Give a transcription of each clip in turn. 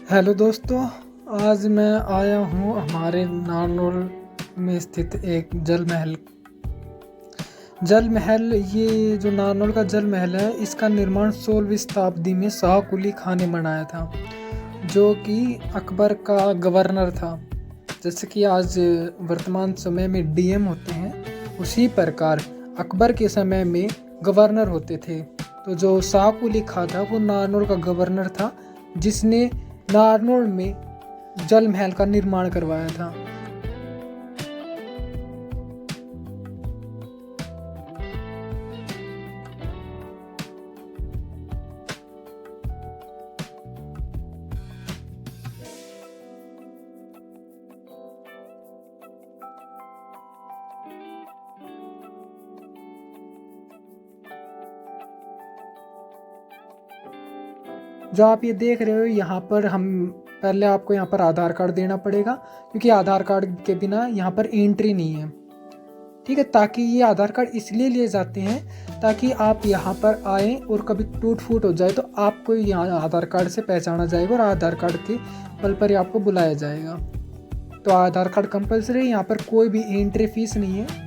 Hello दोस्तों। आज मैं आया हूँ हमारे नारनौल में स्थित एक जल महल। ये जो नारनौल का जल महल है, इसका निर्माण 16वीं शताब्दी में शाह कुली खान ने बनाया था, जो कि अकबर का गवर्नर था। जैसे कि आज वर्तमान समय में डीएम होते हैं, उसी प्रकार अकबर के समय में गवर्नर होते थे। तो जो शाह कुली खान था वो नारनौल का गवर्नर था, जिसने नारनौल में जल महल का निर्माण करवाया था। जो आप ये देख रहे हो, यहाँ पर हम पहले आपको यहाँ पर आधार कार्ड देना पड़ेगा, क्योंकि आधार कार्ड के बिना यहाँ पर एंट्री नहीं है। ठीक है, ताकि ये आधार कार्ड इसलिए लिए जाते हैं ताकि आप यहाँ पर आए और कभी टूट फूट हो जाए तो आपको यहाँ आधार कार्ड से पहचाना जाएगा और आधार कार्ड के बल पर ही आपको बुलाया जाएगा। तो आधार कार्ड कंपलसरी है, यहाँ पर कोई भी एंट्री फीस नहीं है।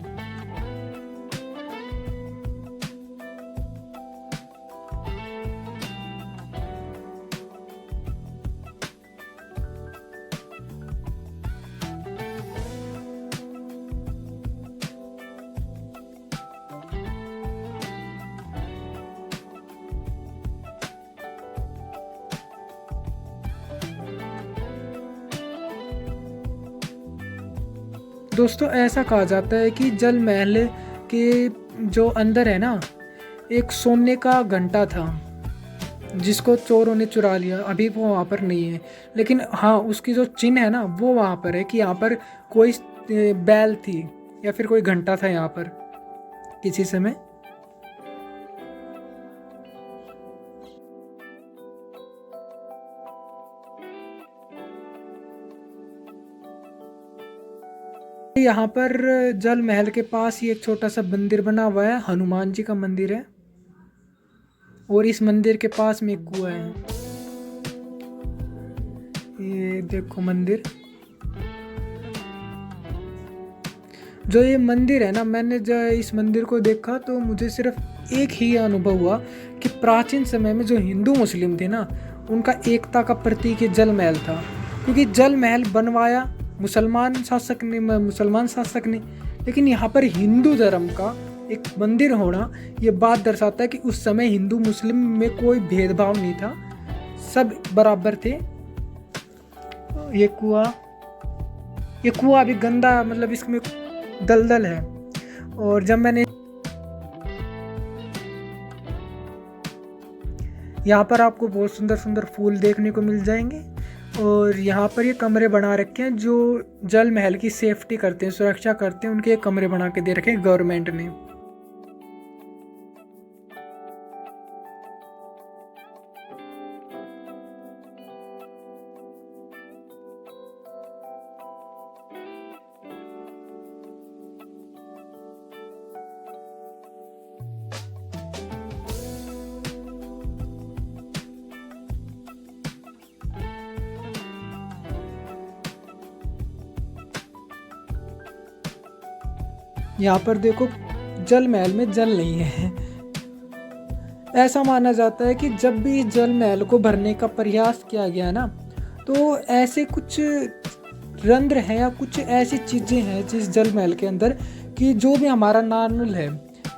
दोस्तों, ऐसा कहा जाता है कि जल महल के जो अंदर है ना, एक सोने का घंटा था जिसको चोरों ने चुरा लिया। अभी वो वहाँ पर नहीं है, लेकिन हाँ, उसकी जो चिन्ह है ना वो वहाँ पर है कि यहाँ पर कोई बैल थी या फिर कोई घंटा था यहाँ पर किसी समय। यहाँ पर जल महल के पास ही एक छोटा सा मंदिर बना हुआ है, हनुमान जी का मंदिर है, और इस मंदिर के पास में एक कुआं है। ये देखो मंदिर। जो ये मंदिर है ना, मैंने जब इस मंदिर को देखा तो मुझे सिर्फ एक ही अनुभव हुआ कि प्राचीन समय में जो हिंदू मुस्लिम थे ना, उनका एकता का प्रतीक ये जल महल था। क्योंकि जल महल बनवाया मुसलमान शासक ने, लेकिन यहाँ पर हिंदू धर्म का एक मंदिर होना ये बात दर्शाता है कि उस समय हिंदू मुस्लिम में कोई भेदभाव नहीं था, सब बराबर थे। ये कुआं अभी गंदा, मतलब इसमें दलदल है। और जब मैंने यहाँ पर आपको बहुत सुंदर सुंदर फूल देखने को मिल जाएंगे, और यहाँ पर ये कमरे बना रखे हैं जो जल महल की सेफ्टी करते हैं, सुरक्षा करते हैं, उनके कमरे बना के दे रखे हैं गवर्नमेंट ने। यहाँ पर देखो, जल महल में जल नहीं है। ऐसा माना जाता है कि जब भी जल महल को भरने का प्रयास किया गया ना, तो ऐसे कुछ रंध्र हैं या कुछ ऐसी चीज़ें हैं जिस जल महल के अंदर कि जो भी हमारा नारनौल है,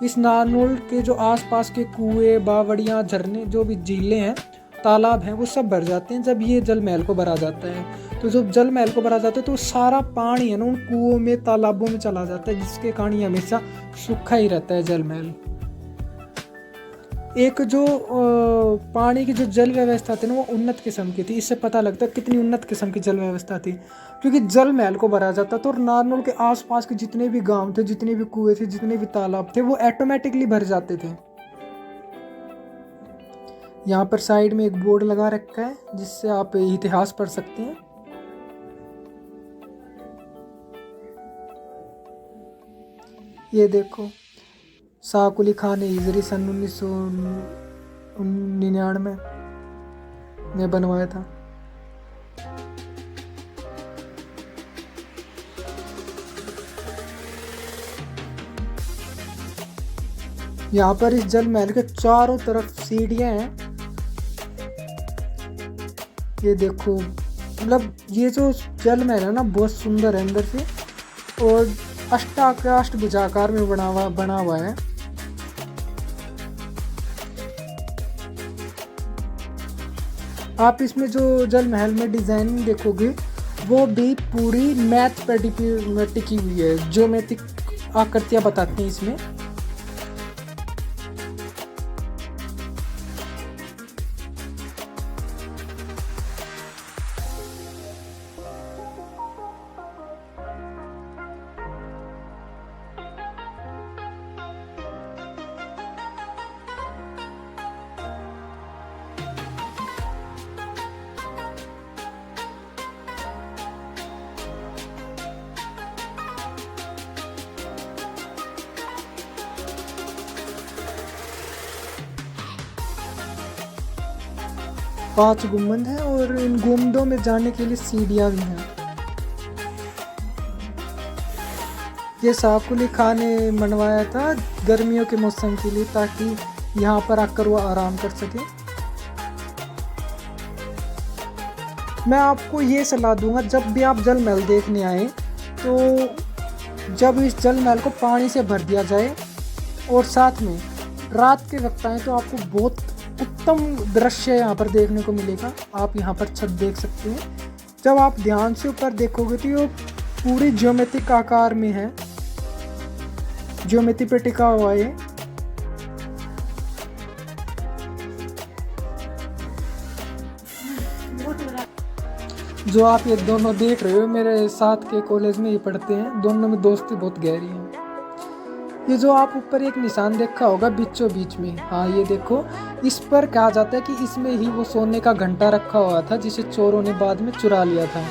इस नारनौल के जो आसपास के कुएं, बावड़ियाँ, झरने, जो भी झीलें हैं, तालाब हैं, वो सब भर जाते हैं जब ये जल महल को भरा जाता है। तो जब जल महल को भरा जाता है तो सारा पानी है ना उन कुओं में, तालाबों में चला जाता है, जिसके कारण ये हमेशा सूखा ही रहता है जल महल। एक जो पानी की जो जल व्यवस्था थी ना, वो उन्नत किस्म की थी। इससे पता लगता है कितनी उन्नत किस्म की जल व्यवस्था थी, क्योंकि जल महल को भरा जाता था और नारनौल के आसपास के जितने भी गांव थे, जितने भी कुएं थे, जितने भी तालाब थे, वो ऑटोमेटिकली भर जाते थे। यहाँ पर साइड में एक बोर्ड लगा रखा है जिससे आप इतिहास पढ़ सकते हैं। ये देखो, शाह कुली खान ने हिजरी सन 1999 में बनवाया था। यहाँ पर इस जल महल के चारों तरफ सीढ़ियाँ हैं। ये देखो, मतलब ये जो जल महल है ना बहुत सुंदर है अंदर से, और अष्टभुजाकार में बना हुआ है। आप इसमें जो जल महल में डिजाइनिंग देखोगे वो भी पूरी मैथ पर टिकी हुई है, ज्योमेट्रिक आकृतियां बताती हैं इसमें। पांच गुम्बद हैं और इन गुम्बदों में जाने के लिए सीढ़ियां भी हैं। ये शाहकुली अली खान ने बनवाया था गर्मियों के मौसम के लिए, ताकि यहाँ पर आकर वो आराम कर सके। मैं आपको ये सलाह दूंगा, जब भी आप जल महल देखने आए तो जब इस जल महल को पानी से भर दिया जाए और साथ में रात के वक्त आए तो आपको बहुत उत्तम दृश्य यहाँ पर देखने को मिलेगा। आप यहाँ पर छत देख सकते हैं। जब आप ध्यान से ऊपर देखोगे तो ये पूरी ज्योमेट्रिक आकार में है, ज्योमेट्री पे टिका हुआ है। जो आप ये दोनों देख रहे हो मेरे साथ के कॉलेज में ही पढ़ते हैं, दोनों में दोस्ती बहुत गहरी है। ये जो आप ऊपर एक निशान देखा होगा बीचों बीच में, हाँ ये देखो, इस पर कहा जाता है कि इसमें ही वो सोने का घंटा रखा हुआ था जिसे चोरों ने बाद में चुरा लिया था।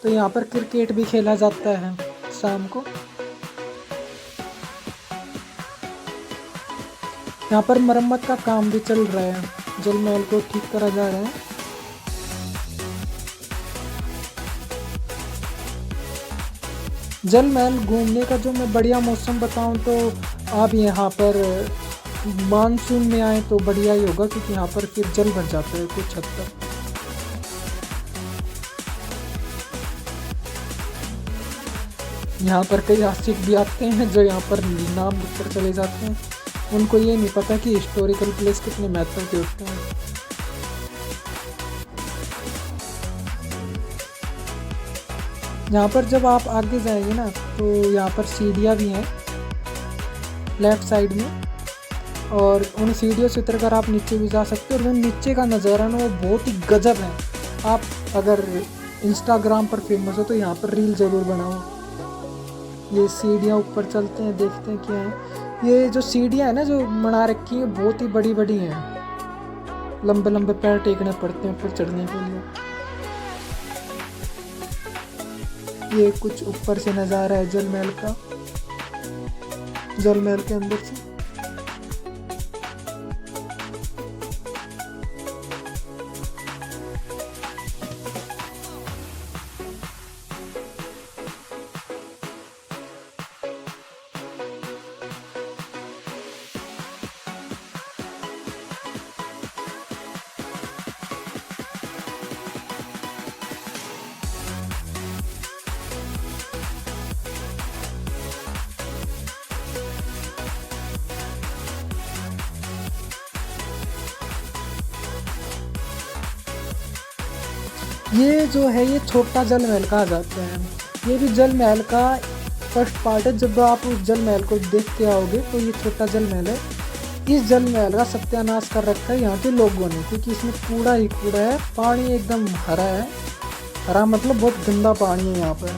तो यहाँ पर क्रिकेट भी खेला जाता है शाम को। यहाँ पर मरम्मत का काम भी चल रहा है, जल महल को ठीक करा जा रहा है। जल महल घूमने का जो मैं बढ़िया मौसम बताऊं तो आप यहाँ पर मानसून में आए तो बढ़िया ही होगा, क्योंकि यहाँ पर फिर जल भर जाता है कुछ हद तक। यहाँ पर कई आशिक भी आते हैं जो यहाँ पर नाम लिखकर चले जाते हैं। उनको ये नहीं पता कि हिस्टोरिकल प्लेस कितने महत्व के होते हैं। यहाँ पर जब आप आगे जाएंगे ना तो यहाँ पर सीढ़ियाँ भी हैं लेफ्ट साइड में, और उन सीढ़ियों से उतरकर आप नीचे भी जा सकते हो। और नीचे का नज़ारा ना वो बहुत ही गजब है। आप अगर इंस्टाग्राम पर फेमस हो तो यहाँ पर रील ज़रूर बनाओ। ये सीढ़ियाँ ऊपर चलते हैं, देखते हैं क्या है। ये जो सीढ़ियाँ हैं ना जो बना रखी हैं बहुत ही बड़ी बड़ी हैं, लंबे लंबे पैर टेकने पड़ते हैं ऊपर चढ़ने के लिए। ये कुछ ऊपर से नज़ारा है जल महल का, जल महल के अंदर से। ये जो है ये छोटा जल महल कहा जाता है। ये भी जल महल का फर्स्ट पार्ट है। जब आप उस जल महल को देख के आओगे तो ये छोटा जल महल है। इस जल महल का सत्यानाश कर रखा है यहाँ के लोगों ने, क्योंकि इसमें कूड़ा ही कूड़ा है। पानी एकदम हरा है, हरा मतलब बहुत गंदा पानी है यहाँ पर।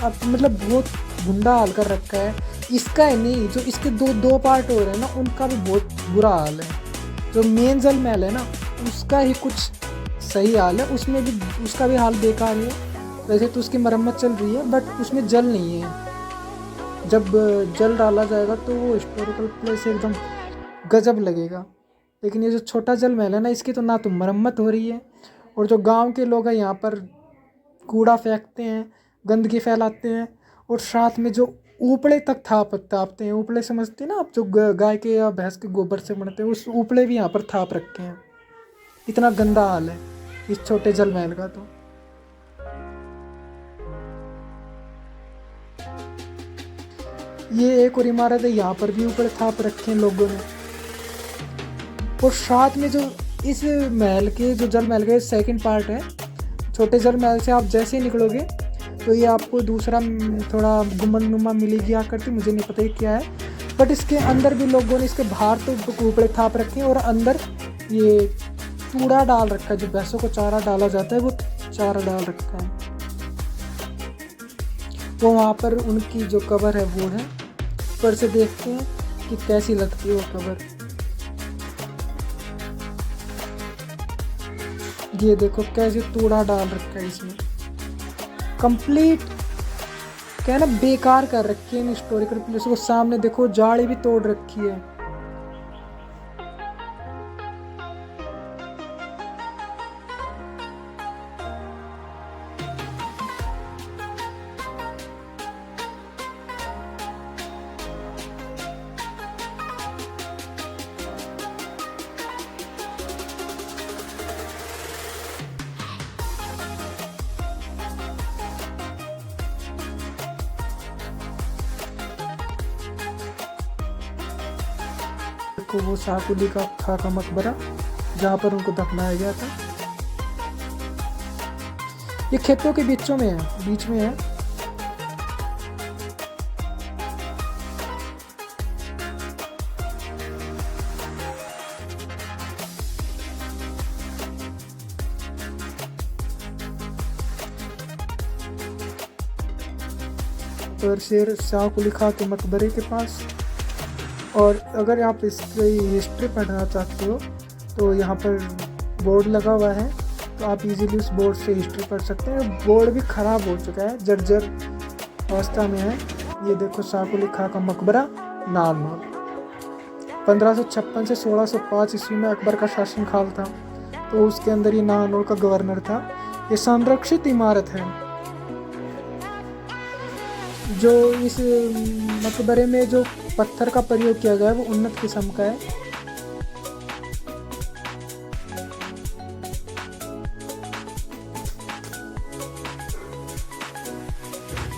अब मतलब बहुत गंदा हाल कर रखा है। इसका ही नहीं, जो इसके दो पार्ट हो रहे हैं ना उनका भी बहुत बुरा हाल है। जो मेन जल महल है ना उसका ही कुछ सही हाल है, उसका भी हाल बेकार है। वैसे तो उसकी मरम्मत चल रही है बट उसमें जल नहीं है। जब जल डाला जाएगा तो वो हिस्टोरिकल प्लेस एकदम गजब लगेगा। लेकिन ये जो छोटा जल महल है ना, इसकी तो ना तो मरम्मत हो रही है, और जो गांव के लोग हैं यहाँ पर कूड़ा फेंकते हैं, गंदगी फैलाते हैं, और साथ में जो ऊपड़े तक थापते हैं। ऊपड़े समझते हैं ना आप, जो गाय के या भैंस के गोबर से बनते हैं, उस ऊपड़े भी यहाँ पर थाप रखे हैं। इतना गंदा हाल है इस छोटे जल महल का। तो ये एक और इमारत है, यहाँ पर भी ऊपर थाप रखे हैं लोगों ने। और साथ में जो इस महल के, जो जल महल का सेकंड पार्ट है, छोटे जल महल से आप जैसे ही निकलोगे तो ये आपको दूसरा थोड़ा गुम्बदनुमा मिलेगी आकृति, मुझे नहीं पता ये क्या है। बट इसके अंदर भी लोगों ने, इसके बाहर तो ऊपर थाप रखे हैं, और अंदर ये कूड़ा डाल रखा है, जो भैंसों को चारा डाला जाता है वो चारा डाल रखा है। तो वहाँ पर उनकी जो कब्र है वो है, ऊपर से देखते हैं कि कैसी लगती है वो कब्र। ये देखो कैसे कूड़ा डाल रखा है इसमें, कंप्लीट क्या है ना, बेकार कर रखी है इन हिस्टोरिकल प्लेस को। सामने देखो जाली भी तोड़ रखी है। को वो शाहकुली का खां का मकबरा, जहाँ पर उनको दफनाया गया था। ये खेतों के बीच में है। और शेर शाहकुली खां के मकबरे के पास। और अगर आप इसकी हिस्ट्री पढ़ना चाहते हो तो यहाँ पर बोर्ड लगा हुआ है, तो आप इजीली उस बोर्ड से हिस्ट्री पढ़ सकते हैं। बोर्ड भी ख़राब हो चुका है, जर्जर अवस्था में है। ये देखो शाहकुली खां का मकबरा नारनौल। 1556 से 1605 ईस्वी में अकबर का शासनकाल था, तो उसके अंदर ये नारनौल का गवर्नर था। ये संरक्षित इमारत है। जो इस मकबरे में जो पत्थर का प्रयोग किया गया है वो उन्नत किस्म का है।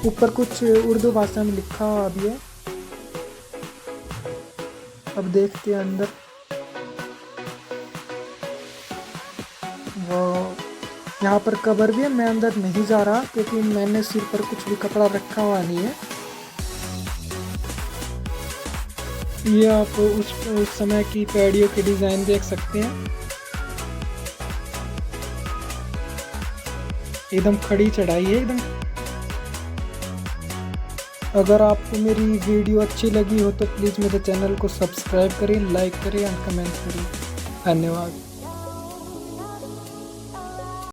ऊपर कुछ उर्दू भाषा में लिखा हुआ भी है। अब देखते हैं अंदर। वो यहाँ पर कब्र भी है। मैं अंदर नहीं जा रहा क्योंकि मैंने सिर पर कुछ भी कपड़ा रखा हुआ नहीं है। ये आप उस समय की पैड़ियों के डिज़ाइन देख सकते हैं, एकदम खड़ी चढ़ाई है एकदम। अगर आपको मेरी वीडियो अच्छी लगी हो तो प्लीज़ मेरे चैनल को सब्सक्राइब करें, लाइक करें और कमेंट करें। धन्यवाद।